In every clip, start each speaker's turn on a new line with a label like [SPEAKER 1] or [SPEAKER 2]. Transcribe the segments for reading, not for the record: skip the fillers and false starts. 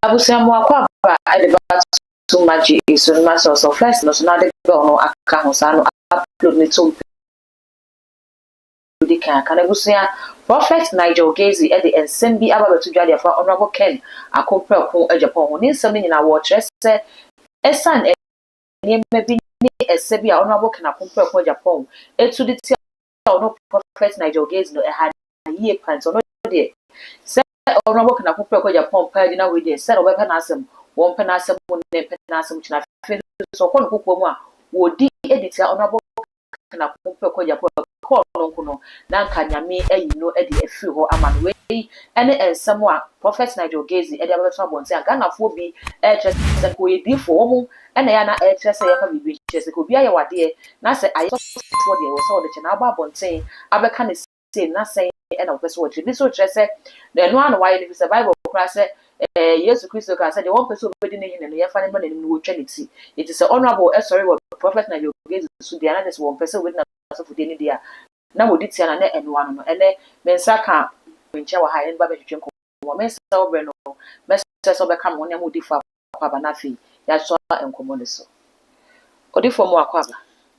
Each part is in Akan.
[SPEAKER 1] Abusiamu akwa ba adeba too much is so much so first no so na de no aka ho sa no upload ne to di kan abusia Prophet Nigel Gazy e de ensem bi aba betu dwade afa honorable Ken Akoprakun Ejapon ho ne nsem nyina wo kire se esan enema bi ni ese bi a honorable Ken Akoprakun Ejapon etu di ti no Prophet Nigel Gazy no e ha ye pan so no de se honorable Ken Akoprakun Ejapon pa gina we de se no be pa na asem won pa na asem ne pa na asem china fe so ko no kokwo mu a wo di edit a honorable Ken Akoprakun Ejapon no na nka nyame ayi no e de afiri ho ama no we ene ensem a Prophet Nigel Gazy e de abeto abonte anka na fo bi e kyerese ko yedi fo wo ene ya na e kyerese ya fa bibi kyerese ko bia ye wade na se aye fo de wo so de kyena aba abonte abeka ne se na se e na wo pese wo kyerese bi so kyerese na no an wa ye ne se Bible kura se Yesu Kristo ka se de one person obedi ne hene no ye fa ne ma ne no wo twelity it is honorable sorry what Prophet Nigel Gazy so dia na just one person obedi na so fo de ne dia na wodi tia na enwa no ene mensa ka nche wa ha en ba behwetwe nko mo mensa obre no mensa so be ka mo ne mo di fa kwa ba na fi ya so enkomo ne so odi fo mo akwa ba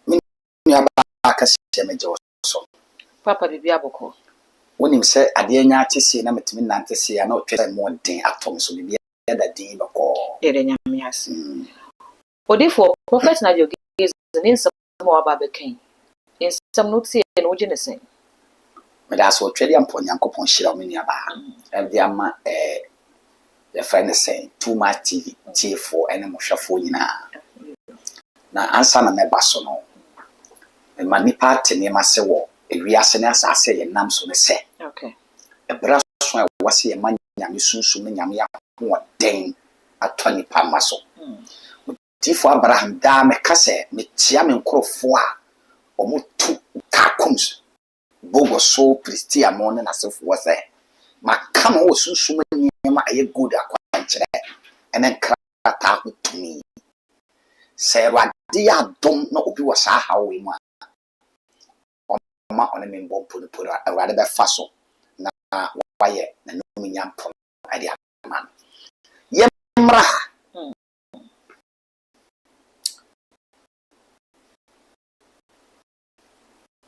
[SPEAKER 2] ni aba ka se meje so
[SPEAKER 1] papa bibi aboko
[SPEAKER 2] wonim se ade nya atese na metimi nante se ya na otwe mo den atom so bibi ya da din bako
[SPEAKER 1] ere nyame ase odi fo Prophet Nigel Gazy ni nsa mo aba be kan nsam no tie no gye ne sen
[SPEAKER 2] me da so twede ampo nyankopon hira me ni aba e ama the friend say too much TV T4 ene mo hwafo nyina na ansa na me baso no e mani party ne ma se wo ewiase ne asase ye nam so ne se
[SPEAKER 1] okay
[SPEAKER 2] e bra so e wase ye man nyame sunsun ne nyame ya ho den atoni pa maso T4 Abraham da me kase me tia me nkrofo a omutu kakums bogo so Christian mo ne nasefo wase makama wo sunsun nyema aye good akwankyere ene krata hotumi se wade ya dom na obi wasa hawe mu ma one me mbompo no pura awade be fa so na waye na no nyampo ade amano yemra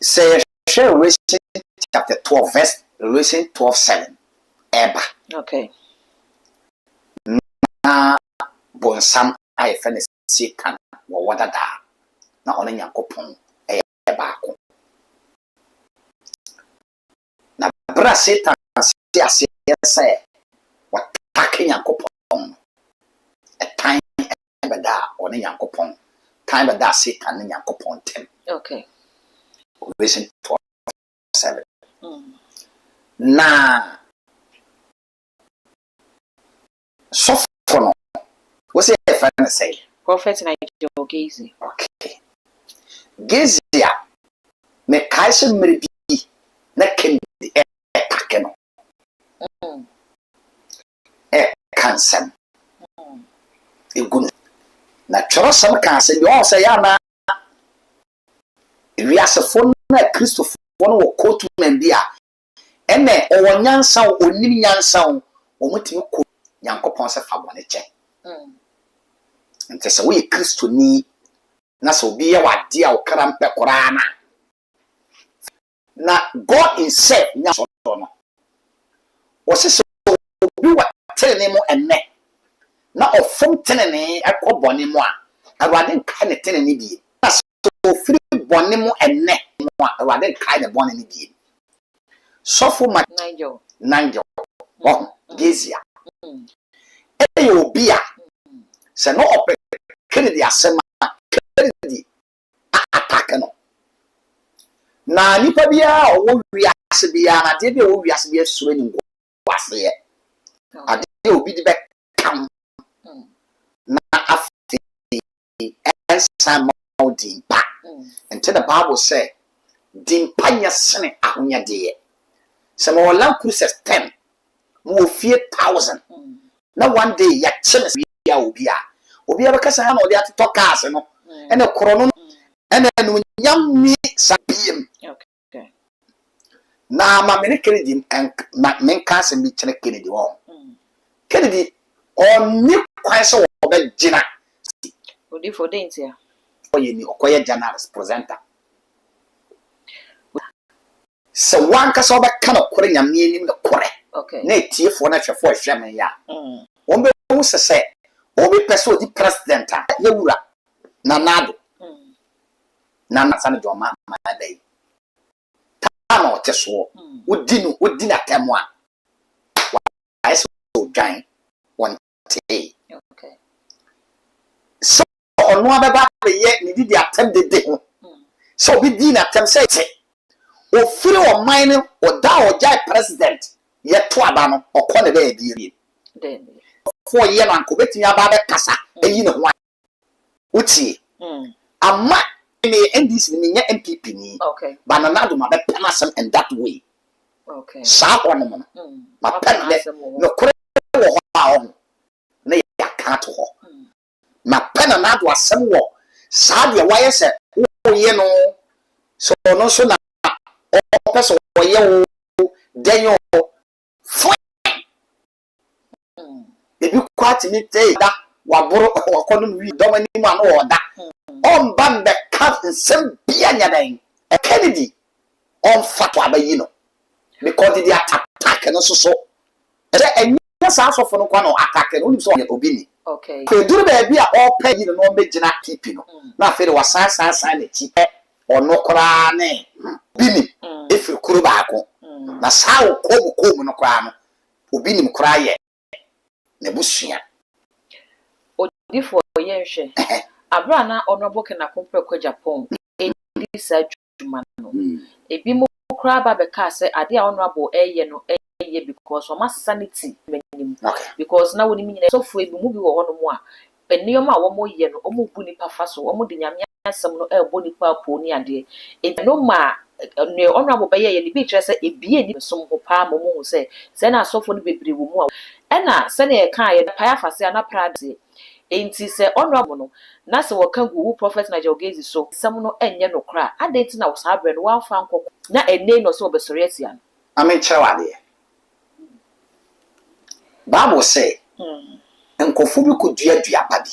[SPEAKER 2] say Revelation chapter 12 verse Revelation 12:7 eba
[SPEAKER 1] okay
[SPEAKER 2] na bonsam ay fene Satan wo wadada na ono nyankopon eba ko na bra Satan si say what take nyankopon a time ebeda ono nyankopon time beda Satan ne nyankopon tem
[SPEAKER 1] okay
[SPEAKER 2] Revelation 12:7 na so for no what's your friend say
[SPEAKER 1] Prophet Nigel Gazy
[SPEAKER 2] okay Gazy me kaise mribi na kendi takeno kansam egunu na chorosam kanse bi on say ya na wiasefo na Kristofo no wo kotu membia ene owo nyansa onim nyansa o mutimi ko Nyankopon se fa bone che nte se we Kristoni na so bi ye wade a okara mpe kora na God himself nya so no o se bi wa tene mo enne na ofom tene ne akobone mo a awade nka ne tene ne bi na so free bone mo enne mo a awade nka ne bone ne bi so for my Nigel Gazy obi a se no ope Kennedy asema Kennedy attack no na nipa bia o wiase bia na de bia o wiase bia suro ni ngwase ye ade obi di be kam na afi ensa maudin pa until the Bible say dimpa nya sene ahonya de ye se mo lan cruises 10 mo fie 1000 na one day ya chene bia obi abakasa na odi atto cars no ene koro no ene no nyammi sabiem
[SPEAKER 1] okay
[SPEAKER 2] na ma me Kennedy men cars mi chene Kennedy wo Kennedy Oni kwan so obegina.
[SPEAKER 1] Odi for dentia.
[SPEAKER 2] Oyeni okoye journalist presenter. So one kasa obeka no kore nyame anim no kore.
[SPEAKER 1] Okay.
[SPEAKER 2] Na etiefo na hwefo hweme ya. Wombe hu sese obi pese odi president a yewura na nado. Na sana joma ma dai. Ta no teso. Odi na temo a. Wa so dwan won te.
[SPEAKER 1] Okay.
[SPEAKER 2] So onu abeba ye ni di atem de ho. So bi di na atem say te. Ofiri o mine o da o jai president ye to aba no okọ ne be ebiri.
[SPEAKER 1] Then
[SPEAKER 2] For ye no anko betimi aba be kasa eyi ne ho. Uti. Amma me NDC ni nya MPP ni.
[SPEAKER 1] Okay.
[SPEAKER 2] Banana do ma be penasem in that way.
[SPEAKER 1] Okay.
[SPEAKER 2] Sa ono mo no. Ma pen le no kore wo ho a ono. Na ya ka to ho. Ma pen na do asem wo. Sa de wa ye se wo ye no. So no so na person ye wo denyo fo. Ebi kwati ni te da waboro wakono wi domani ma no oda. On ban the cat nsem bia nyadan. E Kennedy on fatwa abayi no. Because they attack no so. E enye sa asofo no kwa no attack no so obi ni.
[SPEAKER 1] Okay.
[SPEAKER 2] Ko duru ba bia o pa yi no megina keep no. Na afere wasan na chi ono kora ne bini efiri kuru baako na sawo komu no kora no obi nim kora ye na busua
[SPEAKER 1] Odi for ye hwe abra na honorable Ken Akufo-Addo Japan edi sa dwuma no ebi mo kora ba be ka se ade a honorable eye no eye because o sanity menim because na woni nyina so fu ebi mu bi wo hono mu a enioma wo mo ye no o mo bu nipa fa so o mo de nyame asem no ebo nipa po ni ade no ma ne honorable be ye ni bi kire se ebie ni som ho pa mo mu se na asofo no bebre wo mu a na se na ye kan ye pa ya fase na prade enti se honorable no na se wo kan gu prophet na jogezi so sem no enye no kra adenti na wo sa bre no wa fa nkoko na ene no so obesori atia
[SPEAKER 2] amen chawade Bible say nkofu bi ko dua ba bi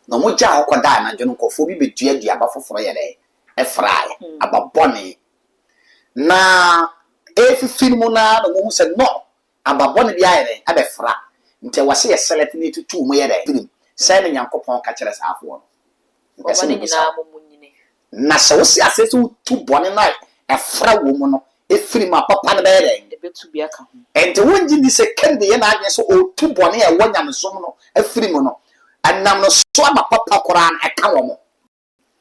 [SPEAKER 2] no mo ja hokoda na dwo nkofu bi be dua ba foforo ye le efrae ababone na efifin mu na no mo se no ababone bi ayere abefra nte wase ye select ni tutu mu ye le sai na Nyankopon ka kire sa afo no
[SPEAKER 1] mpese ni na mo munyine
[SPEAKER 2] na se wo si asesu tu bone na efra wo mu no efiri ma papa na be ye
[SPEAKER 1] betu bia ka ho
[SPEAKER 2] ente wonji ni se kende ye na adwen so o tu bone ye wo nyam so no efiri mu no anam no so ama papa koran eka wo mo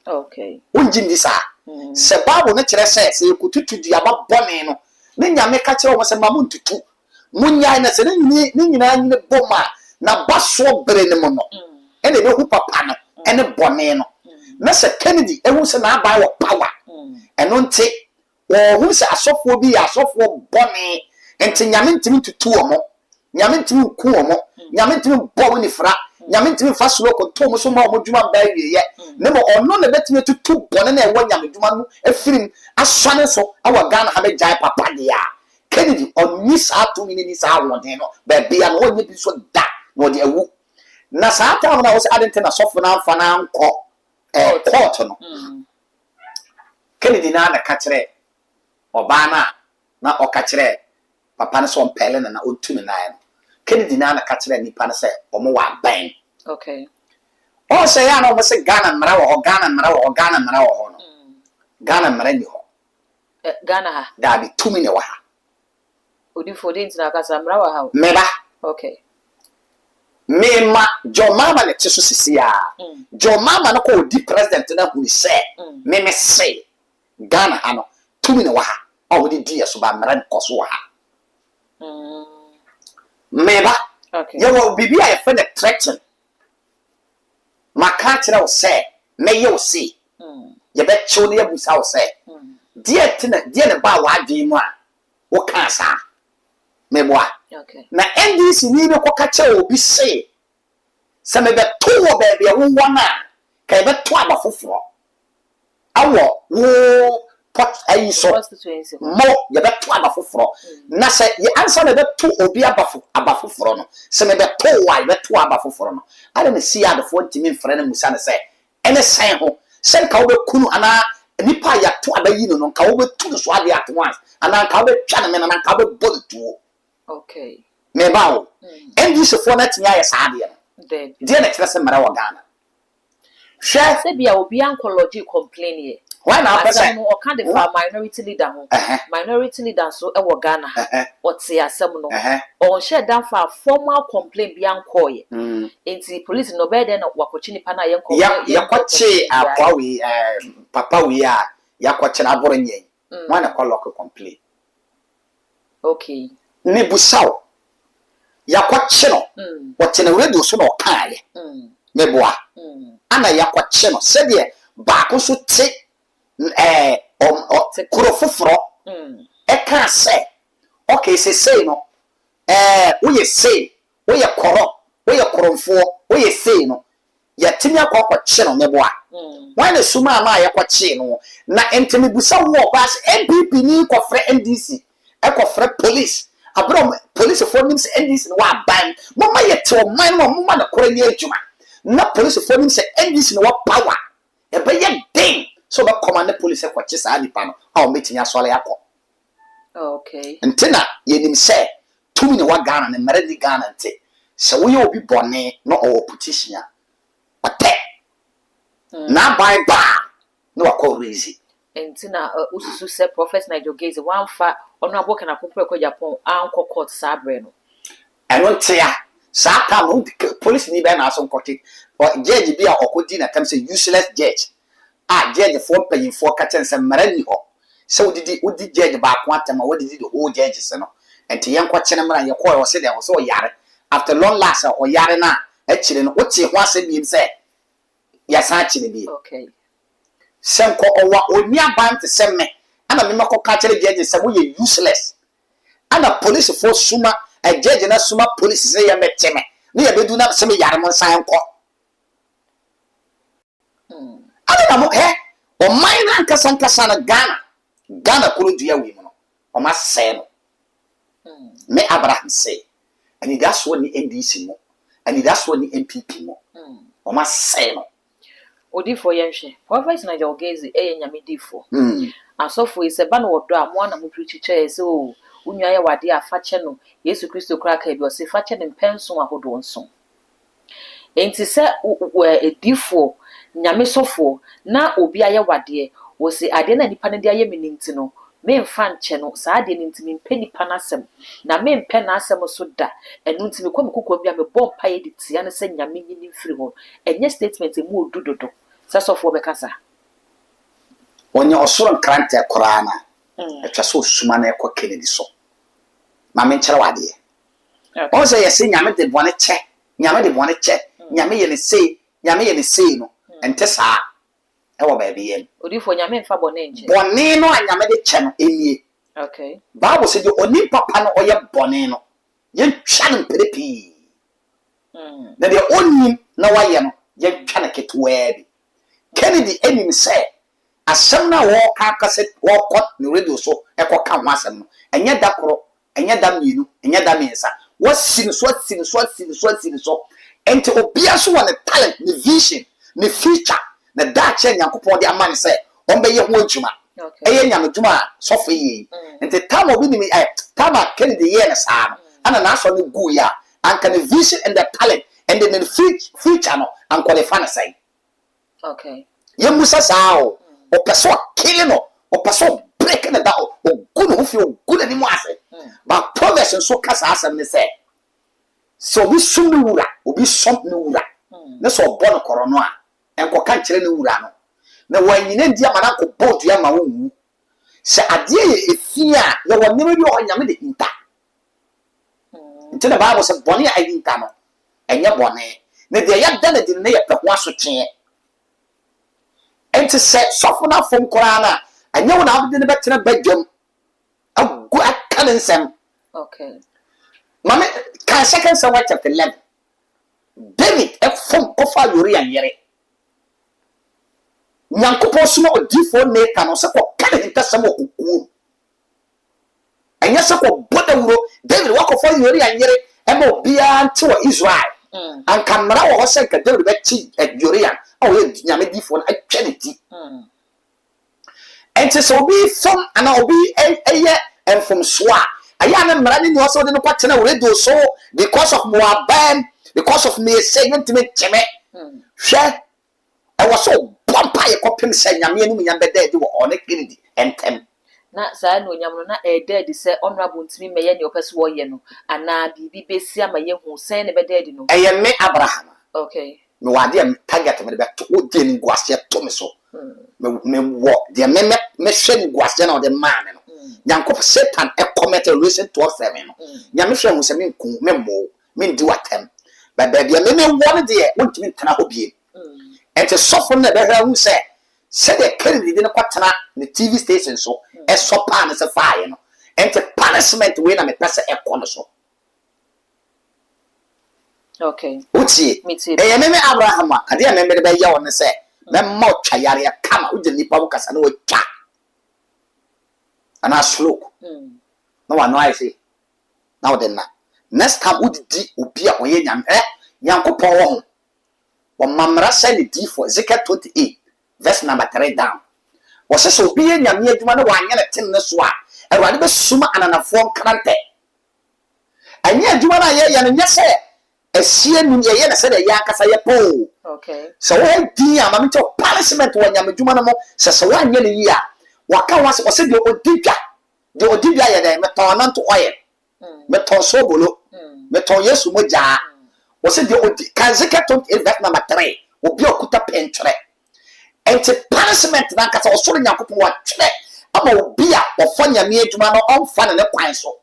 [SPEAKER 1] okay
[SPEAKER 2] wonji ni sa se Bible na kire se kututu dia ba bone no ne nyame ka kire wo se ma muntutu munya na se ni nyina nyine boma na baso bere ne mo no ene be hu papa no ene bone no na se Kennedy ehu se na aba wo power eno nte wo hu se asofo bi asofo bone ente nyame ntimi tutu wo mo nyame ntimi ku wo mo nyame ntimi bo ni fra nyame ntimi fa solo ko to mo so ma mo djuma ba wiye ne mo ono na betimi tutu bone na ewo nyame djuma no afirim aswane so awa Ghana ha be jai papa dia Kennedy oni sa to ni sa won no ba bia no onye bi so da no de awu na sa ta na wo se adente na sofo na amfa na anko court no Kennedy na ka kire oba na o ka kire papa ne so mpele na otu ne na Kennedy na ka kire nipa na se omo wa ban
[SPEAKER 1] okay
[SPEAKER 2] o se ya no mo se Ghana mra wo Ghana mra wo no Ghana mra ni ho
[SPEAKER 1] Ghana ha
[SPEAKER 2] da bi tumi ne wa ha
[SPEAKER 1] odi for dent na ka samra wa ha
[SPEAKER 2] meba
[SPEAKER 1] okay
[SPEAKER 2] mema jo mama ne tiso sisia jo mama no ko di president na hu ni se me se Ghana ha no tumi ne wa ha o di die so ba mra ko so wa ha meba
[SPEAKER 1] okay
[SPEAKER 2] yo bibi a fe ne threaten maka kire wo se me yo si ye be chiw ne yabusa wo se die ne ba wa adwen mu a wo ka sa meboa
[SPEAKER 1] okay
[SPEAKER 2] na NDC ni be ko ka che obi se me be to wo be wo wona ka be to aba foforo awo wo pot ayi so mo ye beto abafoforo na se ye ansa na beto obi abafoforo no se me beto wa ye beto abafoforo no ale me si adefo ntimi mfre na musa na se ene san ho se nka wo bekunu ana nipa ya to abayi no nka wo betu no so ade at once ana nka wo betwa na me na nka wo beboltu
[SPEAKER 1] okay
[SPEAKER 2] me bawo endi se fo na tinya ya saade no de na kire se mara wa Ghana hwe
[SPEAKER 1] se bia obi oncology complain here.
[SPEAKER 2] Why now person
[SPEAKER 1] o kan de fa minority leader ho minority leader so e wo Ghana o te asem no o share down for formal complaint bi ankoye enti police no be dey na wakochi nipa na yenko
[SPEAKER 2] yakwachi akwa we papa we a yakwachi na aboro nyen why na call local complaint
[SPEAKER 1] okay
[SPEAKER 2] ni busaw yakwachi no what na radio so no kan ye meboa ana yakwachi no se de ba ko so te kurofoforo eka se okay say no we ye say we ye koro we ye koromfo we ye say no ya timi akwa che no meboa wan na suma ama ya kwa che no na entimi busa wo bas NPP ni kofre NDC e kofre police abro police for nim NDC no wa ban mama ye te o man no mama na kora ni adwuma na police for nim NDC no wa power e be ye den so ba command police kwache sa nipa no a o metinya so ala yakọ
[SPEAKER 1] okay
[SPEAKER 2] ntina yenim se tumi ne wa Ghana ne mere di Ghana nte se wo ye obi bone no o petition ate na bai ba no akọ reason
[SPEAKER 1] ntina ususu se Prophet Nigel Gaze wan fa ono aboka na popre ko Japan anko court sabre no
[SPEAKER 2] eno tia sa ka no police ni be na so nkote judge bi a okodi na tam say useless judge judge for paying for catching some marani ho so udi judge ba ko atama what did the whole judges no enti yen kwa chene mara ye ko say dem so yare after long last o yare na a chire no uti ho asem bi say ya sa chire bi
[SPEAKER 1] okay
[SPEAKER 2] sem ko owa oni aban te sem me ana me makọ ka chire judge say we useless ana police for suma a judge na suma police say ya meteme ne ya bedu na sem yare mo san ko ana mo o mine nkasa na Ghana kuro dua wi mo o ma se no me Abraham say and that's what the NDC mo and that's what the MPP mo o ma se no
[SPEAKER 1] odi for yenhwe Prophet Nigel Gaze nyame difo asofo ise ba no wodo a mo na mo preacher say o unwa ye wade afache no Yesu Kristo kra ka bi o se fache ne mpenso ahodo nso enti se edifo nyame sofo na obi aye wade wo se ade na nipa ne de aye meninti no me mfa nche no saa ade ne ntimi mpe nipa nasem na me mpe na asem so da enu ntimi kwa mekokọ bia me bom pa ye de tia ne se nyame nyini mfiri ho enye statement mu odudodo sa sofo be kasa
[SPEAKER 2] onye osoro nkrante kora na etwa so suma na ekọ Kennedy so ma me nkyere wade o se yesi nyame de bone che nyame ye ne sei no ente saa e wo ba bi yen
[SPEAKER 1] odifo nyame mfa bone nche
[SPEAKER 2] bone no anyame de che no enie
[SPEAKER 1] okay
[SPEAKER 2] Bible say the oni papa no oye bone no ye twa no perepi na de oni na waye no ye twa na ketwa bi Kennedy enim say asem na wo ka kaset wo kot ne radio so e ko ka ho asem no enye da koro enye da mienu enye da mensa wo sin so enti obia so won talent ne vision ne future na da che Nyankopon de amane say on be ye ho adwuma eye nyame dwuma so fe yi enti tam obi ni tam Kennedy ye na sa no ana na so ne gu ya anka ne vision and the talent and then the future no an qualify na say
[SPEAKER 1] okay
[SPEAKER 2] ye musa sa o peso kill no o peso break na da o gu no fi o gu na ni mu ase ba progress so kasa asem ne say so we sum no wura obi som no wura na so bo no koro no a enko kan kire no wura no na wanyina ndi amana ko bodu ya ma wonwu se ade ye efia ya wonema bi o nyame de hinta ntina Bible se bone ya hinta no enye bone na de ya da na de ne ya pe ho asotwe enti se sofo na fom kora na enye wona abde ne betena badwam agu akansem
[SPEAKER 1] okay
[SPEAKER 2] Mama, can 2 Samuel chapter 11. David e fom kofa yori anyere. Nyankopon suma odifo Nathan o se ko kan ade ntasam okuku anya se ko bodawuro David wakofo yori anyere ema obia nte wa Israel anka mra wo se ka David be chi yori an o ye nyame difo na atweneti enti so obi fom ana obi eye enfom soa aya na mra ni so de no kwatena wo redo so because of Moabam because of me say ntime cheme hwe I was so vampire copying say nyame anu nyambe dead wo one Kennedy entem
[SPEAKER 1] na saa no nyamno na dead say honorable ntimi meye ne opese wo ye no ana bibi besi ama ye hu sen ne be dead no
[SPEAKER 2] eye me Abraham
[SPEAKER 1] okay
[SPEAKER 2] me wade am target me be to de ni guase to me so me wo de me hwe ni guase na o de man no Yankop Satan e comment Revelation 12:7 no nyame hwe hu se me nku me mo me ndi watem ba ba de me wo de wontimi tena obie ente sofo na be hwa hu se de Kennedy de kwatena ne TV station so e so pa ne se fire no ente punishment we na me pese e kono so
[SPEAKER 1] okay
[SPEAKER 2] uti e me Abraham ade me me be ya won se me mo twa yare kama uje nipa bu kasa na wo twa ana sloke no wa no I say now then next time udidi obi a oye nyam Yankopon wo ho wo mamra say the D for Ezekiel 28 verse number 3 down was so be nyame adwuma na wanye ne tin ne so a Awurade be suma ananafo nkrante anya adwuma na ye ne nya se esie nu ye na se de ya akasa ye po
[SPEAKER 1] okay
[SPEAKER 2] so we di amame to punishment wo nyame adwuma na mo se wanye ne yi a waka wase se de odibia ye de meton nanto oye meton sobolo meton Yesu moja wase de odi Ezekiel 28 verse number 3 obi okuta pentre enti punishment na kasa osoro Nyankopon wa twere ama obi a ofo nyame adwuma no omfa ne kwan so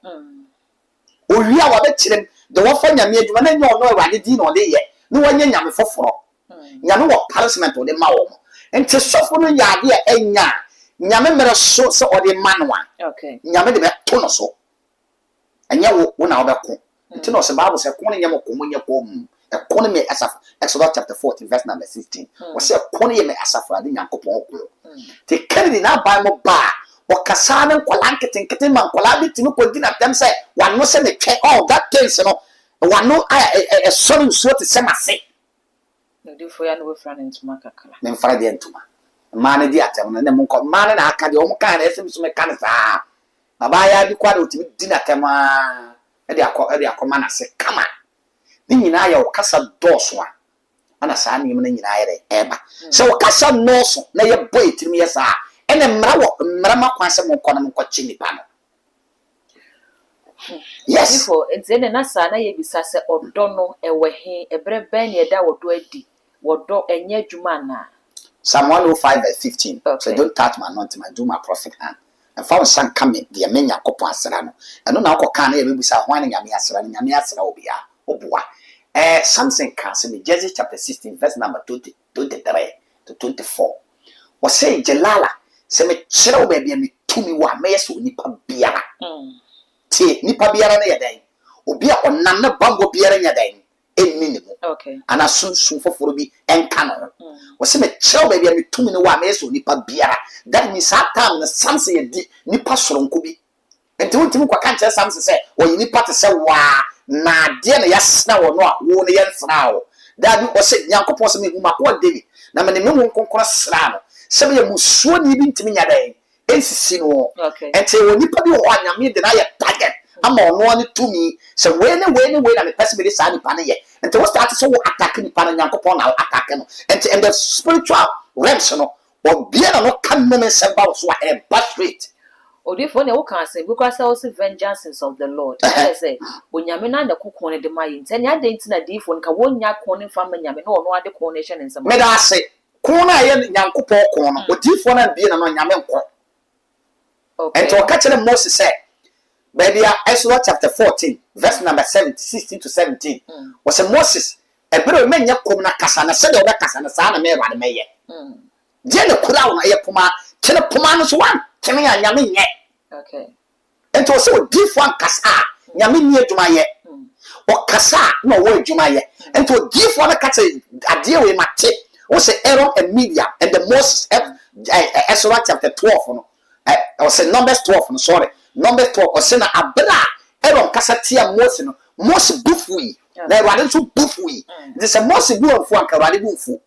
[SPEAKER 2] owi a wa be kyerem de wo fa nyame adwuma na nya ono Awurade di na ode ye no wanya nyame foforo nyame wo punishment ode ma wo enti sofo no yaade a enya nyame mere so se ode manwa
[SPEAKER 1] okay
[SPEAKER 2] nyame de be to no so enya wo na obeko enti no se Bible se ko ne nyame ko mo nya ko mu ekone me asafa Exodus chapter 14 verse number 16 we say ekone ye me asafa de Nyankopon ko te Kennedy na ba mo ba o kasa na nkola nkete man nkola bi timi ko di na tem say wano se me twe all that things no wano a sorry so te se mase
[SPEAKER 1] no do for ya no we friend ntuma kakala
[SPEAKER 2] me mfara de ntuma man di atem na mo ko man na aka de o mo kan na ese so me kan sa baba ya bi kwa de timi di na tem a e de akoma na se kama ni nyina ya okasa doso a ana saa ni mu na nyina yere eba se okasa noso na ye boy tirimi ye saa ene mra makwa se mo kono mo kwachi nipa no yes
[SPEAKER 1] before enzene na saa na ye bisa se odo no ewehe ebre ben ye da wodo adi wodo enye adwuma na
[SPEAKER 2] Psalm 105 verse 15
[SPEAKER 1] okay.
[SPEAKER 2] So don't touch my anointing, do my prophet hand and found some coming the menya kopo asra no eno na akọ kan na ye bisa hwan nyame asra obia obua something comes in Genesis chapter 16 verse number 23 to 24 was say Jelala se me chira oba me tumi wa me yeso nipa biara ti nipa biara na yedan obi a onam na bango biara nyadan enni ne mu
[SPEAKER 1] okay
[SPEAKER 2] ana sunsun foforo bi enka no was say me chira oba me tumi wa me yeso nipa biara that means that time na something ye di nipa soronko bi enti wontimi kwa kan kire something say o nipa te say wa na de na yasna wo no a wo ne yensna wo da bi o se Nyankopon se me hu makwa David na me ne me nkonkora sra no se me musuo ni bi ntimi nyadan ensisi no
[SPEAKER 1] okay
[SPEAKER 2] enti wo nipa bi wo anyame de na ya target ama ono ne tumi se we na me person be sa nipa ne ye enti wo start so wo attack nipa na Nyankopon na attack no enti and the spiritual realms no obi na no kan me se ba so a straight
[SPEAKER 1] odifo ne wo kan say because also vengeance of the Lord I say onyame na kokon ne de mayi ntani ade ntina difo nka wonya kon ne fama nyame na ono ade kon ne hye ne nsam
[SPEAKER 2] me da ase kon na ye Nyankopon kon no odifo na bie na no nyame nko
[SPEAKER 1] okay
[SPEAKER 2] and to catch them Moses say baby Exodus chapter 14 verse number 16 to 17 was a Moses ebere me nya kom na kasa na se de oba kasa na sa na me rade me ye je ne kura wo na ye poma kene poma no so wan kene ya nyame nye
[SPEAKER 1] okay
[SPEAKER 2] ento se odifo ankasa nyame ni adwuma ye o kasa na wo adwuma ye ento odifo na kasa ade we mate wo se Aaron and Miriam and the Moses Exodus chapter 12 no or say Numbers 12, sorry, Numbers 12, or say na abra, Aaron Casatia Mosin, most buffui, they were so buffui. This a most good for Karadi bufu.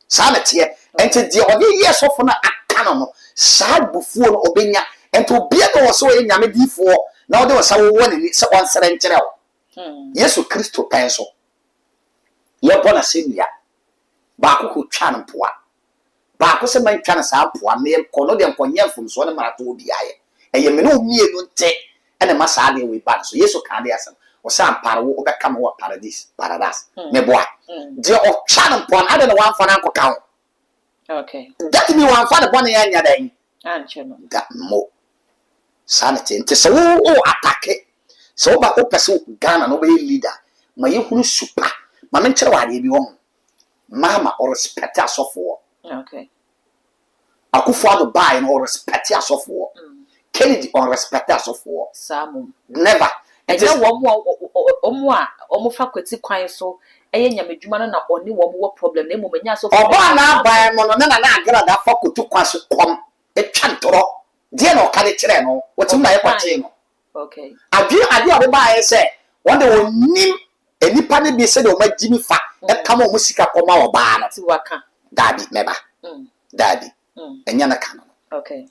[SPEAKER 2] Sanity, and to the other years of a canon, sad buffon obenya, and to be also in Yamidi for now there was someone in it's one serenity. Yes, Christo pencil. You're born a senior. Baku who chan poor. Baku se my chana sa poor male colonial conyan from Swana Marato be I. And you may know me don't take and a massadi with bad. So yes, so can't answer. Or some paro overcome what paradise. Me boy. Dear of channel poor, I don't know one for Uncle Count.
[SPEAKER 1] Okay.
[SPEAKER 2] That me one for the bonny and your day.
[SPEAKER 1] And
[SPEAKER 2] That more sanity. Tis so attack it. So ba opeso Ghana no be leader. Ma yehunu super. Ma menkyere wa de bi wo. Mama or respect us for.
[SPEAKER 1] Okay.
[SPEAKER 2] Akufo-Addo buy no respect us for. Kennedy on respect us for.
[SPEAKER 1] Samu.
[SPEAKER 2] Never.
[SPEAKER 1] And just one more omo fakweti kwan so eye nyamedwuma no na oni wo problem na emu menya so
[SPEAKER 2] Oba na buy mo no na agra da fakotu kwan so kom. Etwa ntoro. Die na o ka de kire no. Wotim na ye kwache no.
[SPEAKER 1] Okay.
[SPEAKER 2] Ade obi buy say one day onim enipa ne bi say de o ma jimi fa e kama o musika koma oba no.
[SPEAKER 1] Ti waka.
[SPEAKER 2] Dabi meba. Dabi. Enya na kana.
[SPEAKER 1] Okay.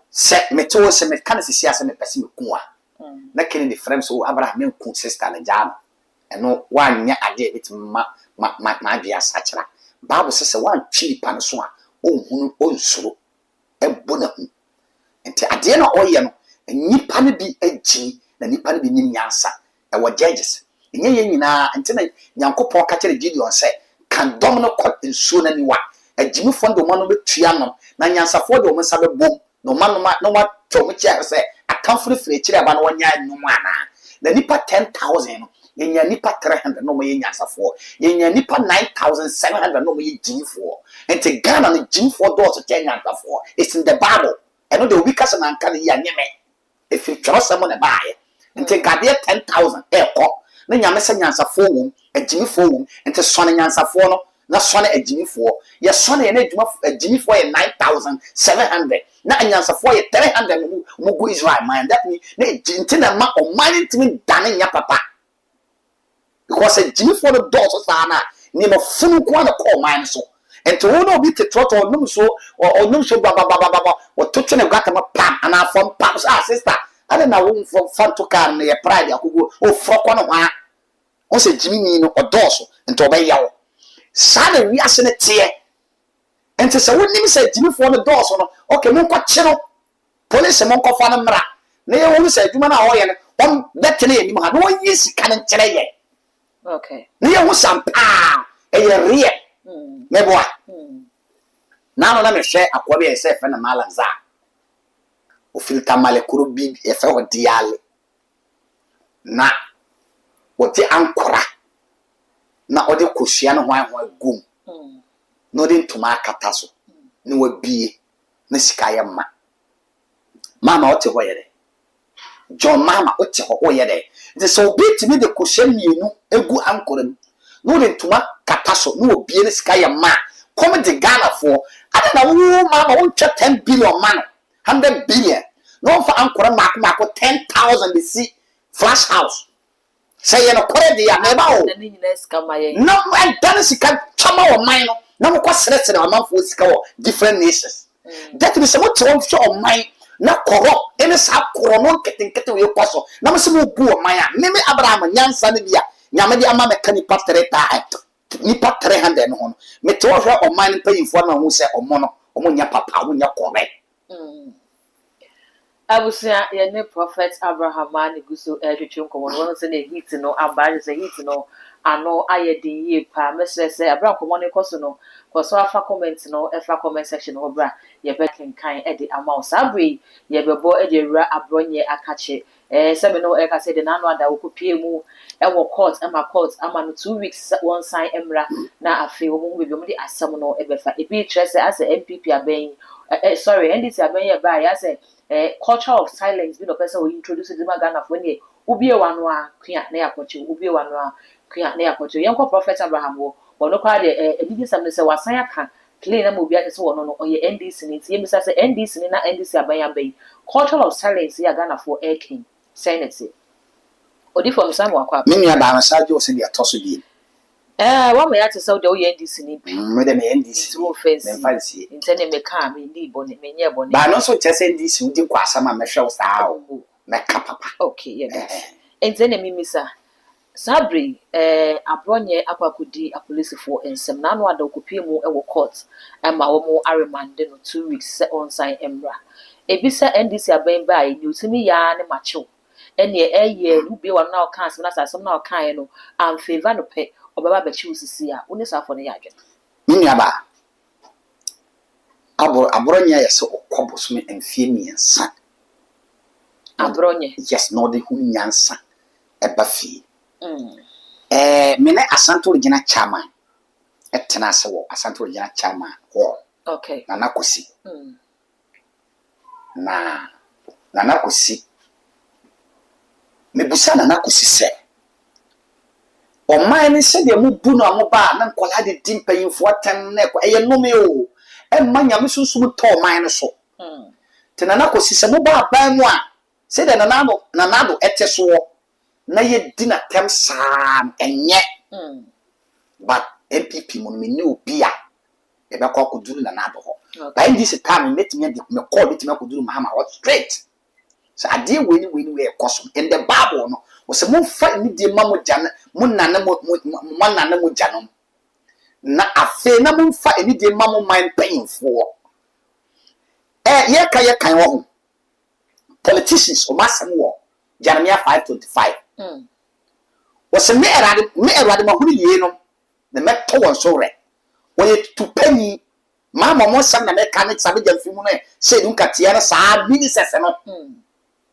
[SPEAKER 2] Se meto se me kana sisi ase me pese me ku a. Na kene the frame so Abraham me ku sister na jam. Eno wanya ade bit ma adwe asachira. Bible say wan twi pa no so a ohunu onsuro ebo na hu. Enti ade na oye no nipa ne bi agi na nipa ne bi nim nyansa e wo judges. Enye ye nyina enti na Nyankopon ka kire Gideon say kan dom no kwat nsuo na niwa. Agimi fo ndo no betua no na nyansafo de o msa be bom no no ma to chia say akamfre fre kire aba no wanya anum ana na nipa 10,000 no yenya nipa 300 no mo nyansafo yenya nipa 9,700 no mo jimfo enti Ghana no jimfo do so nyansafo it's in the Bible and no the weakest man kan ya nyeme if you trust someone buy enti gade 10,000 eko na nyame se nyansafo wom agimifo wom enti so na nyansafo no na sone agimifo ye sone na adwuma agimifo ye 9,700 na anyansafo ye 300 mu go Israel man that mean na ntina ma o man ntimi dane nya papa because agimifo no do so sana ni mo funu ko na call man so ento wo no bi tetrot onum so baba o tocho ne gata ma pam ana fom pam sister ale na wo fom to kan ne pride akogo o froko no ha o se jimini no odoso ento obayawo sana wi ase ne tie ente se wonim se jimifo no doso no okay mon ko kye no police mon ko fa no mra na ye wo se adwuma na ho ye no on betene ye nim ha no yi sika ne nkyere ye
[SPEAKER 1] okay
[SPEAKER 2] na ye wo sampa e ye rie meboa na no na me hwe akwa bi e se fe na malanza o filta male kuro bi e fe ho diale na wote ankora na ode kosia no hwan gum no de ntuma akata so ne wabie na sika ya mama ote ho yede John mama ote ho yede de so bit me de kosia mienu egu ankoram no de ntuma kata so no wabie na sika ya come de Ghana for ada na wo mama won twa 10 billion man 100 billion no for ankora mako 10,000 de see flash house say you no kore de ya meba o no and done sika chama o man no na mo kwasere na amanfo sika o different nations that means what to show o man na korop ene sa korono ketenkete we kwaso na mo se mo bu o man a meme Abraham nyansa ne bia nyame de ama meka ni patreta nipa 300 no ho me to hwe o man payinfo na hu se o mo no o mo nya papa o nya kore
[SPEAKER 1] abusia ye ne prophet Abraham ani guso edwetwe nkomo no se ne hit no abare se hit no ano ayede ye pa mesese Abraham komo ne koso no koso afa comment no efa comment section ho bra ye be kenkan e de ama osabri ye bebo e de wura abronye akache se me no e ka se de nanu ada okopie mu e wo court ama no 2 weeks one sign emra na afi wo mu be mu de asam no e be fa e bi trese as MPP aben sorry NDC aben ye ba ya se culture of silence be no person we introduce the Ghana for when ubie wanu a kua na yakoche ubie wanu a kua na yakoche yenko prophet Abraham wo no kwa de edidi sam ne se wasan aka play na mo bi ate so wono no oye NDC ni tie bisa se NDC ni na NDC aban abai culture of silence ya Ghana for air king senate odi for msam wakwa
[SPEAKER 2] me nua ba masaje o se de atoso bi
[SPEAKER 1] wa me ate so de oye NDC ni bi
[SPEAKER 2] me de me NDC
[SPEAKER 1] no offense
[SPEAKER 2] me fancy
[SPEAKER 1] intene me ka me ndi bone me nye bone
[SPEAKER 2] ba no so chese NDC udi kwa asama me hwe saa o me ka papa
[SPEAKER 1] okay yeah intene mi misa Sabri abronye akwakudi apolisifo ensem na no adokopie mu e wo court ma wo mu arremand no 2 weeks on sign emra ebisa NDC aban ba yi utimi ya ne macho ene eye ube wa na okan asem na asem na okan no am favor no pe obaba ba chi usisi a woni safo ne ya adwe
[SPEAKER 2] nua ba abronye yeso okobosome emfie miensa
[SPEAKER 1] abronye
[SPEAKER 2] yes no de hu nyansa eba fie mene Asante Original Chairman etena se wo Asante Original Chairman ho
[SPEAKER 1] okay
[SPEAKER 2] na nakosi na nakosi mebusa na nakosi se o man ni se de mu bu no amoba na nkola de dimpanyimfo atem na ko eye nome o e manya me susum to man no so tena nakosi se mo ba ban mu a se de na nado eteso na ye dina tem sam enye but MPP mo me obi a e be kwa koduru na nado ho ba ndi se time metime de me call metime koduru mahama what straight so ade we ekoso in the bible no wo se mo fa ni de ma mo jana mo nana mo janom na afe na mo fa ni de ma mo mind painful ye kan wo politicians o masem wo Jeremiah 5:25 was me erade mahuni ye no na meto won so re we tupani mama mo sam na me kan sabe jamfimu no se dun katia na sa ministers no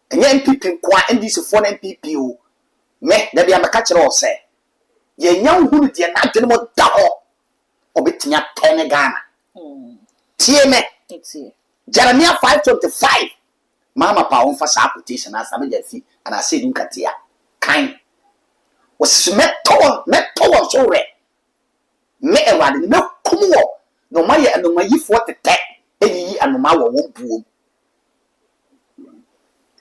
[SPEAKER 2] enye MPP kwa NDC for MPP o me da bia meka kire o se ye nya hunu de na adwene mo da ho obetinya tene Ghana tie me Jeremiah 5:25 mama pa on fa sa quotation na sabe jamfi ana se dun katia kan was meto so re me erade me kumwo no maye anoma yifo tete eyi anoma wo buom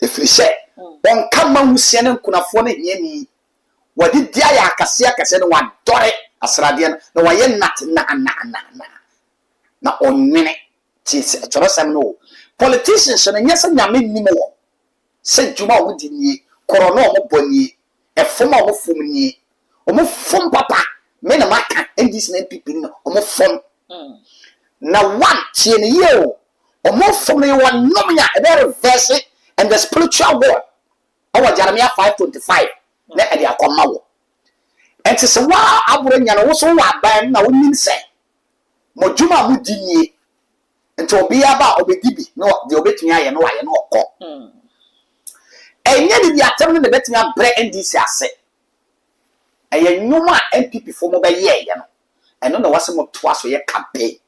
[SPEAKER 2] efrise on kama husia ne nkunafo ne hiani wadi dia ya akase ne wadore asrade na waye na onwene tise chorosam no politicians no nyesa nyame nimo wo se juma wo di nie korona mo boni efoma wo fom nie o fom papa me na maka NDC na MPP no o fom na one tie ne ye o mo fom ne one nomnya e be reverse and the spiritual war our Jeremiah 5:25 na e de akoma wo enti se wa aburo nya no wo so wa ban na wo nim se mo juma mu di nie enti obi aba obedibi no de obetumi aye no aye no okọ enye di atem no betumi abre NDC ase eye nyuma MPP fo mo be ye no eno na wase mo to aso ye campaign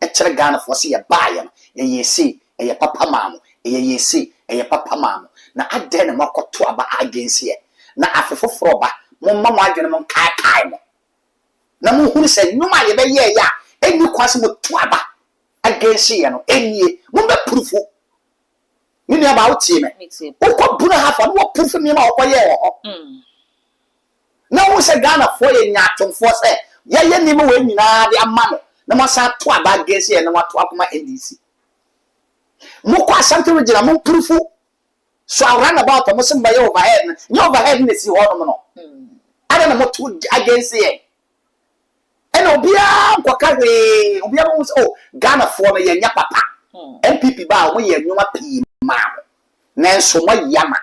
[SPEAKER 2] e kire Ghana fo se ye baaye no ye yesi eye papa maamo eye yesi eye papa maamo na ade na makoto aba against ye na afefoforo ba mo mama adwene mo kai mo na mo huru se nyuma ye be ye ya eni kwase mo to aba against ye no enie mo be proof ni aba utie me ukọ buna hafa no proof me ma okoye wo na wo se Ghana fo ye nyatomfo se ye ni me we nyina de ama no na mo sa to aba against ye na wato akoma NDC mo kwa Asante Original mo proof so around about mo se mba ye overhead ni overhead ne si ho no ada na mo to against ye ena obia nkwaka we obia mo se oh Ghana fo no ye nya papa MPP ba wo ye nyuma pi maamo nenso mo yama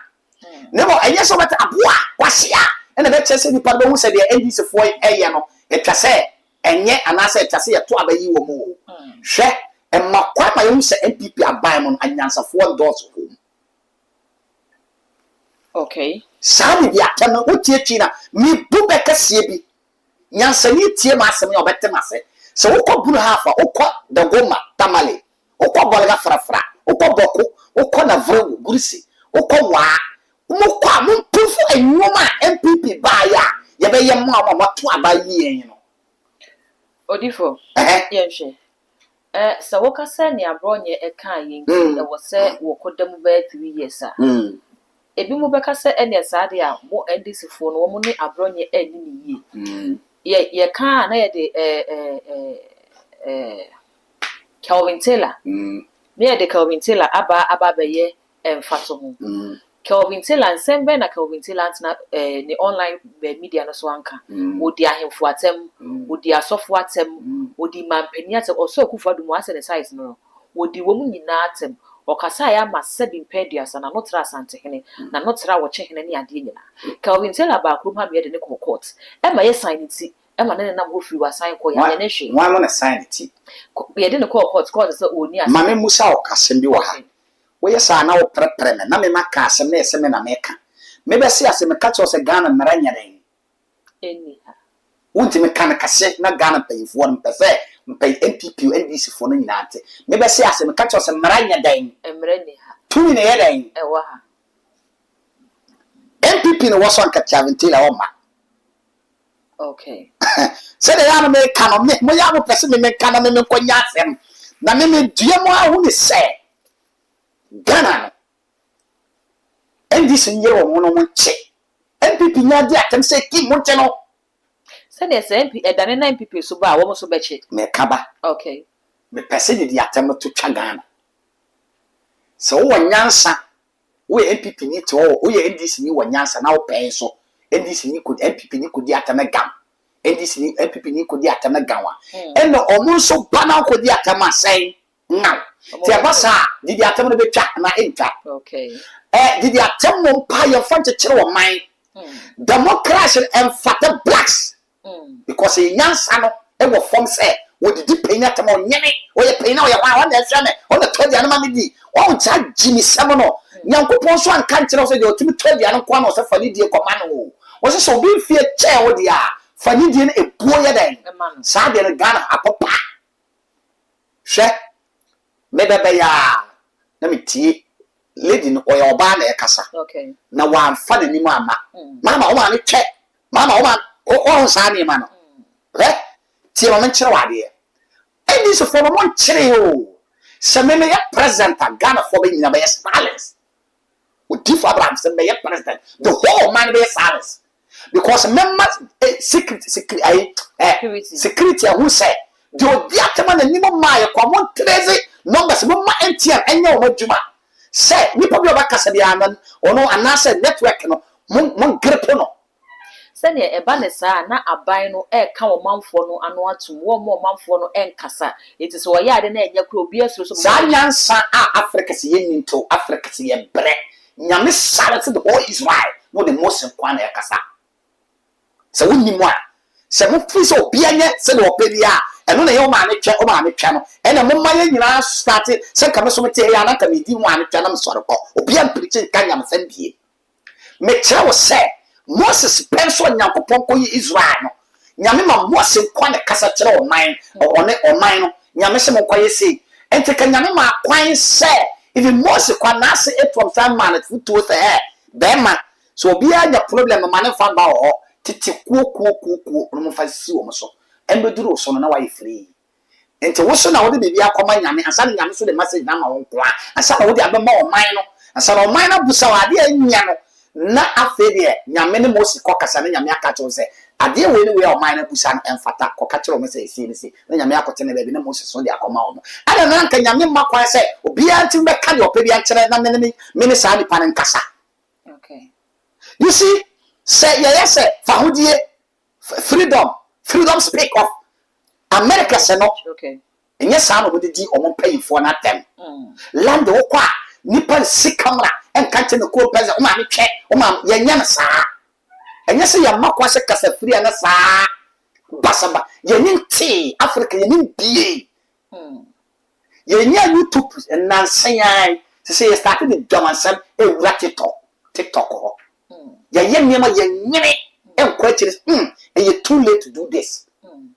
[SPEAKER 2] nebo enye so beta aboa kwahia ena be chese ni pa be hu se de NDC fo eye no etwase enye anase etwase ye to abayi wo mo hwe emakwa ma hu se MPP aban mo anyansa fo doors ho
[SPEAKER 1] okay
[SPEAKER 2] sabi bi atana otiechi na mi bu be kasie bi nyansa ni tie ma asem ya obete ma se so ukọ bunu hafa ukọ de goma tamale ukọ bolga frafra ukọ boku ukọ na vrogu gurisi ukọ wa mukwa mumpufu enwoma MPP ba ya be ye mma ma to abayi yen no
[SPEAKER 1] odifo ye hwe So what can say near Bronye a kind, there was said, walk them by 3 years, sir. Ebi mu beka se ene saade a mo NDC fo no mo ne abronye eni ni ye kan na ye de Kelvin Taylor me ye de Kelvin Taylor aba be ye emfato ho Kelvin Taylor nsembe na Kelvin Taylor na ne online media no so anka odi ahemfo atem odi asofo atem odi mampani atem oso akufo do mo ase ne size no odi wo mu nyina atem okasa ya ma 7 pediasa na notra asante hene na notra wo che hene ne ade nyina Kelvin Taylor ba krum ha me de ne court e ma ye sign ti e ma ne na go free wa sign ko ya ne hwe
[SPEAKER 2] wa mo na sign ti
[SPEAKER 1] ye de ne court se oni asa
[SPEAKER 2] ma me musa okasem bi wa ha wo ye sa na wo prepare me na me maka asem na ese me na meka me be se asem ka cho se Ghana mara nya den
[SPEAKER 1] eni ha
[SPEAKER 2] wonti me kan kase na Ghana payifo no pese mpay NPP NDC fo no nyina ate me be se asem ka cho se mara nya den
[SPEAKER 1] emre ni ha
[SPEAKER 2] tu ni ye den
[SPEAKER 1] e wa ha
[SPEAKER 2] NPP no wo so anka Chavintila o ma
[SPEAKER 1] okay
[SPEAKER 2] se de ya no me kan no me mo ya mo pese me kan no me ko nya asem na me dua mo ahu ni se Ghana NDC nyere wo no mo che NPP nya di atem se ki mo che no
[SPEAKER 1] se de se MP edane na NPP so ba wo mo so be che
[SPEAKER 2] me kaba
[SPEAKER 1] okay
[SPEAKER 2] me pese di atem to twa Ghana so wo nyansa wo NPP ni to wo ye NDC ni wo nyansa na wo pɛ so NDC ni ko NPP ni ko di atem gam NDC ni NPP ni ko di atem gam wa eno omo so bana ko di atem asɛn now ti abasa di atem no be twa na entwa
[SPEAKER 1] okay
[SPEAKER 2] di atem mo pa ye fante kire wo man democracy and fata blacks because e nyansa no e wo form say wo di penya atem o nyene wo ye penya wo ye wa na ehwe me wo na to di anama me di wo cha jimi sam no nyankopon so anka nkire wo se de otimi to di an kwa na wo se fani die koma no wo se so bi fie che wo di a fani die na ebuo ye den sa de Ghana apopa hwe me bebe ya na me tie lady no oya oba na ekasa
[SPEAKER 1] okay
[SPEAKER 2] na wa fa de ni mu ama mama o ma ne twe mama o ma o sa ni ma no tie mo nkyere wa de e so for mo nkyere o se me ya president Ghana for be nyina be silence o di for Abraham se me ya president the whole man be silence because members security who say do di atema na ni mo ma ye kwa mo treze numbers mo ma NTM enya o madjuma say ni probably obakasa bia nan ono anase network no mon grip no
[SPEAKER 1] se ne e ba ne sa na aban no e ka o manfo no ano atum wo mo manfo no enkasa eti so ya de na enya kro obi asuro so
[SPEAKER 2] sa nyansa Africa se yen into Africa se ye bre nyame sare se the whole Israel no the most kwana e kasa se wonni mo a se mo fi so obi anye se de opebia eno na ye o ma ne twa no ena mo ma ye nyina start se ka me so mete ya na ka me di mo ane twa na me sore ko obi an preach ka nyam san bie me kira wo se Moses penso nyankopon ko yi Israel no nyame ma Moses kwa ne kasa kira o man no nyame se mo kwa ye sei ente ka nyame ma kwan se even Moses kwa na se etom san man it futu se be ma so obi anya problem ma ne fa ba o titi kuo no mo fa si wo mo so embeduru so no na wa free ente wo so na wo de bibia akoma nyame ansa na nyame so de message na ma wo kwa ansa na wo de abema o man no ansa na o man na busa wa de anya no na afede nyame ne Moses kokasa na nyame aka cho se ade we ne we o man na busa na emfata koka mo se esi ni se na nyame akote na be na Moses so de akoma o ada na nka nyame makwa se obi anti be ka de opebi akyere na me sa ni pan nkasa
[SPEAKER 1] okay
[SPEAKER 2] you see say yes fahodie freedom speak of America se no
[SPEAKER 1] okay
[SPEAKER 2] enye sa no de di omo payifo na tem land wo kwa nipa si camera enka nche ne ko pese o ma me twe o ma ye nya na sa enye se ya makwa se kasa free na sa basaba ye nti Africa ye bie ye nya YouTube na nsan se se started the domansam e wura TikTok ho ye nyema ye nyere enkwa chire it's too late to do this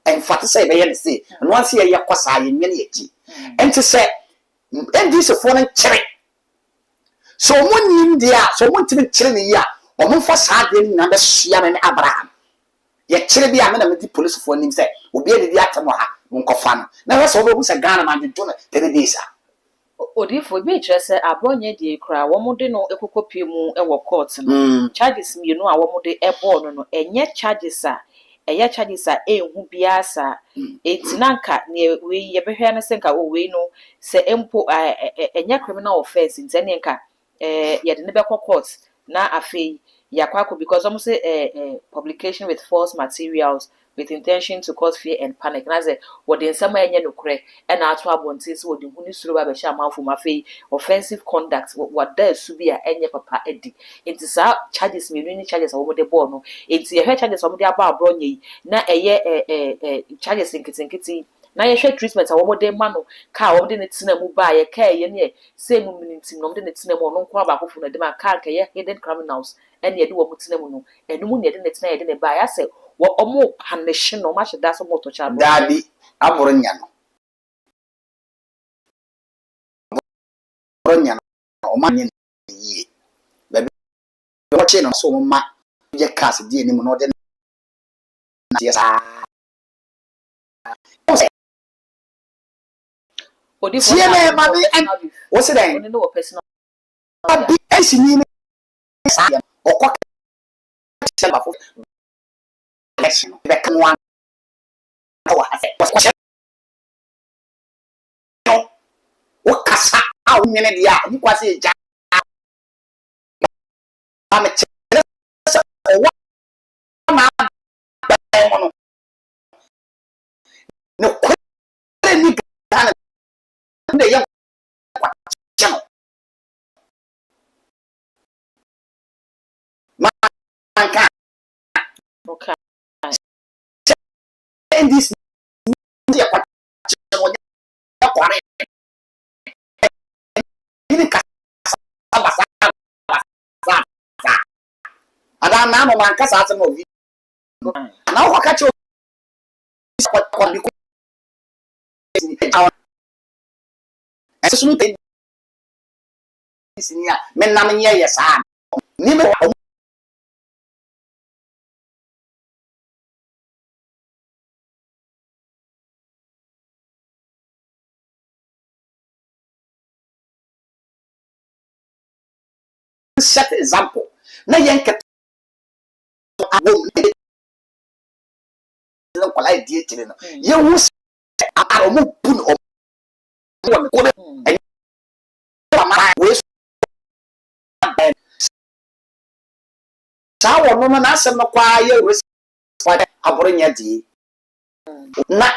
[SPEAKER 2] and fat say be ye say and once ye kwasa ye nyene ye ji and to say and this for na chire so monnim dia so montimi chire ne ya o mo fa sa de ni na be hia me Abraham ye chire bia me na me di police for nim say obi e di atamo ha mo nkofa no na so obo say Ghana man do na 3 days a
[SPEAKER 1] Odifo bi kyerɛ sɛ abronye die kura wɔn de no ekokopie mu wɔ court no charges mienu a wɔn de ɛbɔɔ no no ɛnyɛ charges a ɛyɛ charges a ɛnhu biara sa etinanka ne we yɛbɛhwɛ na sɛ nka wei no sɛ empo ɛnyɛ criminal offence ntɛne nka yɛde ne bɛkɔ court na afei yakwa because almost publication with false materials with intention to cause fear and panic. Na say what the summer enye no kure e na ato abonte so the huni suro ba be sha manfo mafei offensive conduct what there su bi a enye papa edi enti sa charges me ni charges wo de ball no enti ye charges wo de aba abronye yi na eye charges nkitinkiti na ye hwe treatment a wo de ma no ka wo de ne tena mu ba ye ka ye ne say mu miniti no de ne tena mu no nko aba kofo na de ma ka ye hidden criminals and ye de wo tena mu no enu mu ne de ne tena ye de ne ba ya say wo omo panishin no ma sheda so moto cha
[SPEAKER 2] Daddy aboronya no aboronya no o ma nye yie be wo che no so ma je cast die ni mu no de na yes
[SPEAKER 1] Odifo
[SPEAKER 2] na ma bi wo se den
[SPEAKER 1] no personal
[SPEAKER 2] abi esini ni sa ya okwa se ba fo election be kan wan wa ase wo kasa a wo nyene dia ni kwase ja ma me chere se o wa na ba no no kwere ni Ghana nde ya kwa chano ma ka
[SPEAKER 1] okay
[SPEAKER 2] and this ya kwa chano ya kware ni ka basa ada na no man kasa ase no vi na wo ka che kwa ni ko eso no tem sinia men na menye yesa ni me set example na yenke abom no kwala die tire no ye wu aro mu bu no o me ko e ma we sa wo no na asem no kwa ye respect aboronya die na